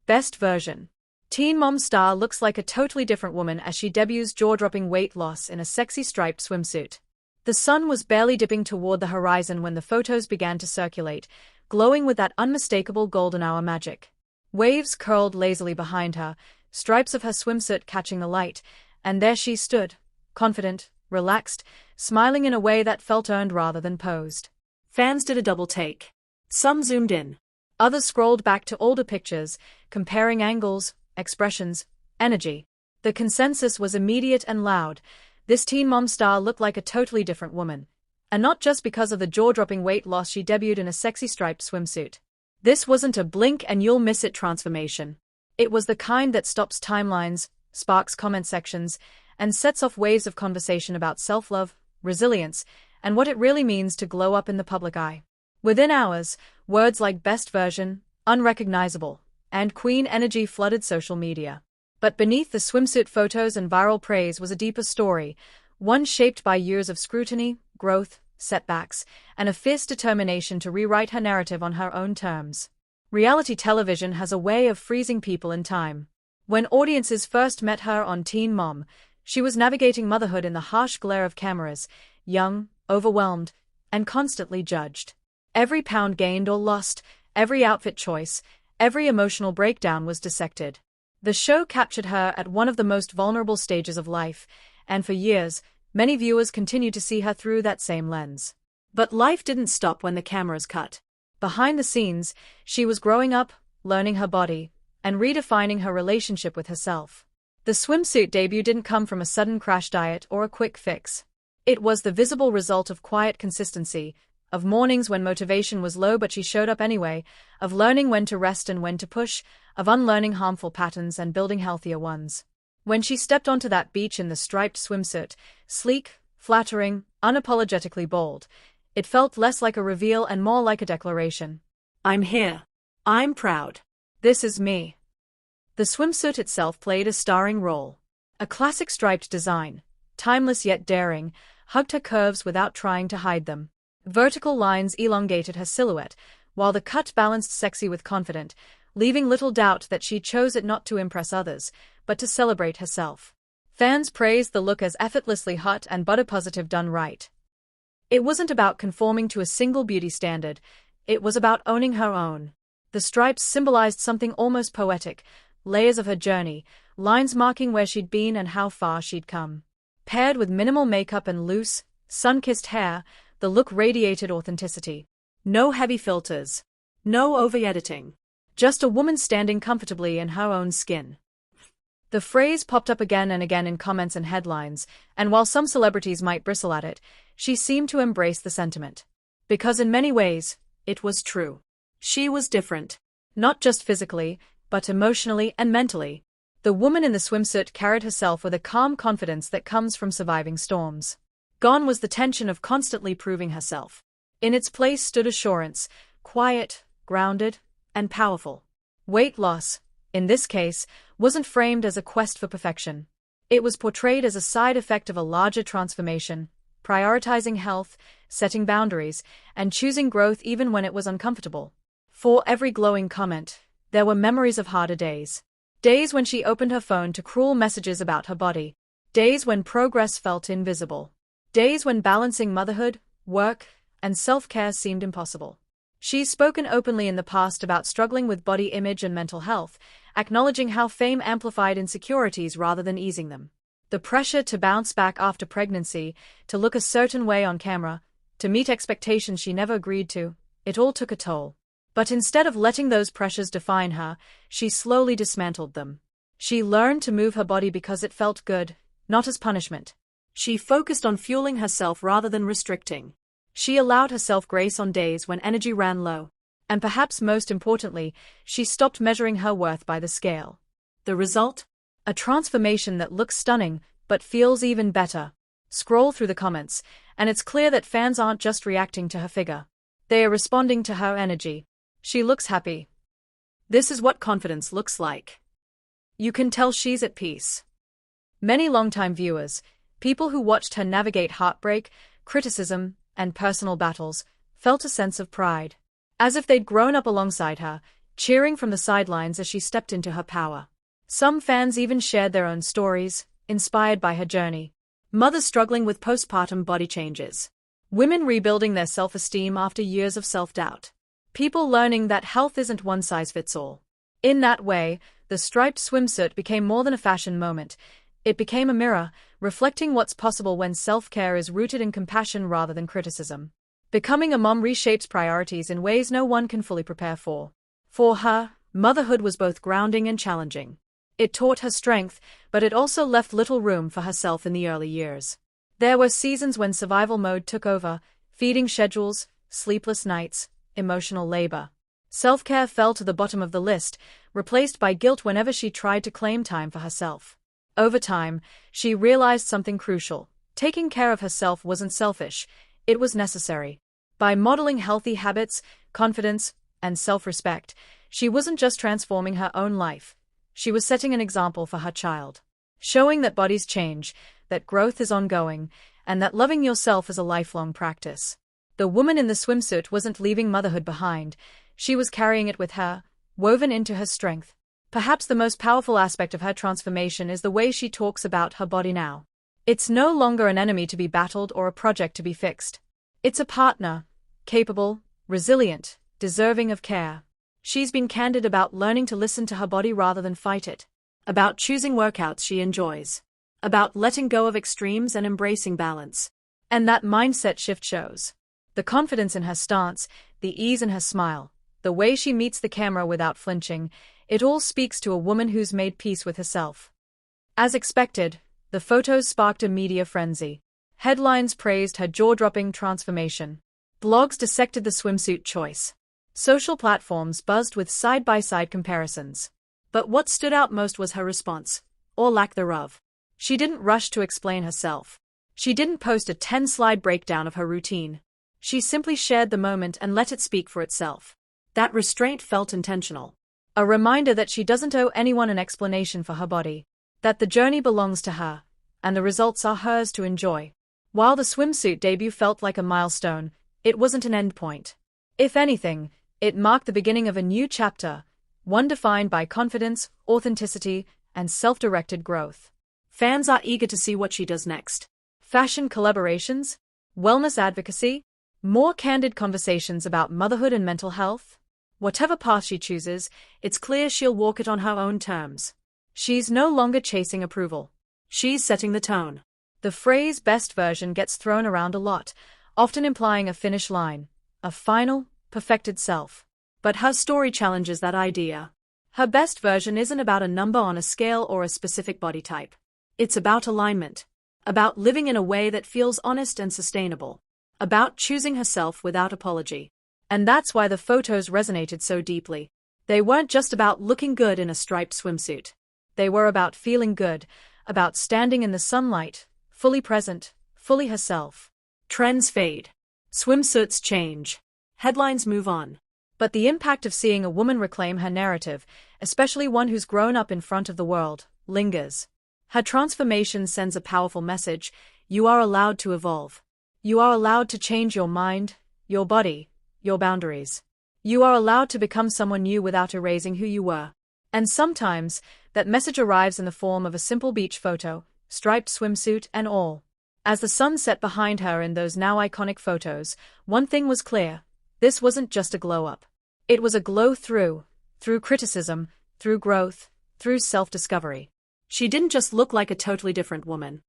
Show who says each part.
Speaker 1: Best version. Teen Mom star looks like a totally different woman as she debuts jaw-dropping weight loss in a sexy striped swimsuit. The sun was barely dipping toward the horizon when the photos began to circulate, glowing with that unmistakable golden hour magic. Waves curled lazily behind her, stripes of her swimsuit catching the light, and there she stood, confident, relaxed, smiling in a way that felt earned rather than posed.
Speaker 2: Fans did a double take. Some zoomed in.
Speaker 1: Others scrolled back to older pictures, comparing angles, expressions, energy. The consensus was immediate and loud. This Teen Mom star looked like a totally different woman. And not just because of the jaw-dropping weight loss, she debuted in a sexy striped swimsuit. This wasn't a blink and you'll miss it transformation. It was the kind that stops timelines, sparks comment sections, and sets off waves of conversation about self-love, resilience, and what it really means to glow up in the public eye. Within hours, words like best version, unrecognizable, and queen energy flooded social media. But beneath the swimsuit photos and viral praise was a deeper story, one shaped by years of scrutiny, growth, setbacks, and a fierce determination to rewrite her narrative on her own terms. Reality television has a way of freezing people in time. When audiences first met her on Teen Mom, she was navigating motherhood in the harsh glare of cameras, young, overwhelmed, and constantly judged. Every pound gained or lost, every outfit choice, every emotional breakdown was dissected. The show captured her at one of the most vulnerable stages of life, and for years, many viewers continued to see her through that same lens.
Speaker 2: But life didn't stop when the cameras cut.
Speaker 1: Behind the scenes, she was growing up, learning her body, and redefining her relationship with herself. The swimsuit debut didn't come from a sudden crash diet or a quick fix. It was the visible result of quiet consistency, of mornings when motivation was low but she showed up anyway, of learning when to rest and when to push, of unlearning harmful patterns and building healthier ones. When she stepped onto that beach in the striped swimsuit, sleek, flattering, unapologetically bold, it felt less like a reveal and more like a declaration.
Speaker 2: I'm here. I'm proud.
Speaker 1: This is me. The swimsuit itself played a starring role. A classic striped design, timeless yet daring, hugged her curves without trying to hide them. Vertical lines elongated her silhouette, while the cut balanced sexy with confident, leaving little doubt that she chose it not to impress others, but to celebrate herself. Fans praised the look as effortlessly hot and butter-positive done right. It wasn't about conforming to a single beauty standard, it was about owning her own. The stripes symbolized something almost poetic, layers of her journey, lines marking where she'd been and how far she'd come. Paired with minimal makeup and loose, sun-kissed hair, the look radiated authenticity. No heavy filters. No over-editing. Just a woman standing comfortably in her own skin. The phrase popped up again and again in comments and headlines, and while some celebrities might bristle at it, she seemed to embrace the sentiment. Because in many ways, it was true. She was different. Not just physically, but emotionally and mentally. The woman in the swimsuit carried herself with a calm confidence that comes from surviving storms. Gone was the tension of constantly proving herself. In its place stood assurance, quiet, grounded, and powerful. Weight loss, in this case, wasn't framed as a quest for perfection. It was portrayed as a side effect of a larger transformation, prioritizing health, setting boundaries, and choosing growth even when it was uncomfortable. For every glowing comment, there were memories of harder days. Days when she opened her phone to cruel messages about her body. Days when progress felt invisible. Days when balancing motherhood, work, and self-care seemed impossible. She's spoken openly in the past about struggling with body image and mental health, acknowledging how fame amplified insecurities rather than easing them. The pressure to bounce back after pregnancy, to look a certain way on camera, to meet expectations she never agreed to, it all took a toll. But instead of letting those pressures define her, she slowly dismantled them. She learned to move her body because it felt good, not as punishment. She focused on fueling herself rather than restricting. She allowed herself grace on days when energy ran low. And perhaps most importantly, she stopped measuring her worth by the scale. The result? A transformation that looks stunning, but feels even better. Scroll through the comments, and it's clear that fans aren't just reacting to her figure. They are responding to her energy. She looks happy. This is what confidence looks like. You can tell she's at peace. Many longtime viewers, people who watched her navigate heartbreak, criticism, and personal battles, felt a sense of pride. As if they'd grown up alongside her, cheering from the sidelines as she stepped into her power. Some fans even shared their own stories, inspired by her journey. Mothers struggling with postpartum body changes. Women rebuilding their self-esteem after years of self-doubt. People learning that health isn't one size fits all. In that way, the striped swimsuit became more than a fashion moment. It became a mirror, reflecting what's possible when self-care is rooted in compassion rather than criticism. Becoming a mom reshapes priorities in ways no one can fully prepare for. For her, motherhood was both grounding and challenging. It taught her strength, but it also left little room for herself in the early years. There were seasons when survival mode took over, feeding schedules, sleepless nights, emotional labor. Self-care fell to the bottom of the list, replaced by guilt whenever she tried to claim time for herself. Over time, she realized something crucial. Taking care of herself wasn't selfish, it was necessary. By modeling healthy habits, confidence, and self-respect, she wasn't just transforming her own life. She was setting an example for her child. Showing that bodies change, that growth is ongoing, and that loving yourself is a lifelong practice. The woman in the swimsuit wasn't leaving motherhood behind, she was carrying it with her, woven into her strength. Perhaps the most powerful aspect of her transformation is the way she talks about her body now. It's no longer an enemy to be battled or a project to be fixed. It's a partner, capable, resilient, deserving of care. She's been candid about learning to listen to her body rather than fight it. About choosing workouts she enjoys. About letting go of extremes and embracing balance. And that mindset shift shows. The confidence in her stance, the ease in her smile, the way she meets the camera without flinching, it all speaks to a woman who's made peace with herself. As expected, the photos sparked a media frenzy. Headlines praised her jaw-dropping transformation. Blogs dissected the swimsuit choice. Social platforms buzzed with side-by-side comparisons. But what stood out most was her response, or lack thereof. She didn't rush to explain herself. She didn't post a 10-slide breakdown of her routine. She simply shared the moment and let it speak for itself. That restraint felt intentional. A reminder that she doesn't owe anyone an explanation for her body. That the journey belongs to her, and the results are hers to enjoy. While the swimsuit debut felt like a milestone, it wasn't an endpoint. If anything, it marked the beginning of a new chapter, one defined by confidence, authenticity, and self-directed growth. Fans are eager to see what she does next. Fashion collaborations? Wellness advocacy? More candid conversations about motherhood and mental health? Whatever path she chooses, it's clear she'll walk it on her own terms. She's no longer chasing approval. She's setting the tone. The phrase best version gets thrown around a lot, often implying a finish line, a final, perfected self. But her story challenges that idea. Her best version isn't about a number on a scale or a specific body type. It's about alignment. About living in a way that feels honest and sustainable. About choosing herself without apology. And that's why the photos resonated so deeply. They weren't just about looking good in a striped swimsuit. They were about feeling good, about standing in the sunlight, fully present, fully herself. Trends fade. Swimsuits change. Headlines move on. But the impact of seeing a woman reclaim her narrative, especially one who's grown up in front of the world, lingers. Her transformation sends a powerful message: you are allowed to evolve. You are allowed to change your mind, your body, your boundaries. You are allowed to become someone new without erasing who you were. And sometimes, that message arrives in the form of a simple beach photo, striped swimsuit and all. As the sun set behind her in those now iconic photos, one thing was clear: this wasn't just a glow-up. It was a glow through criticism, through growth, through self-discovery. She didn't just look like a totally different woman.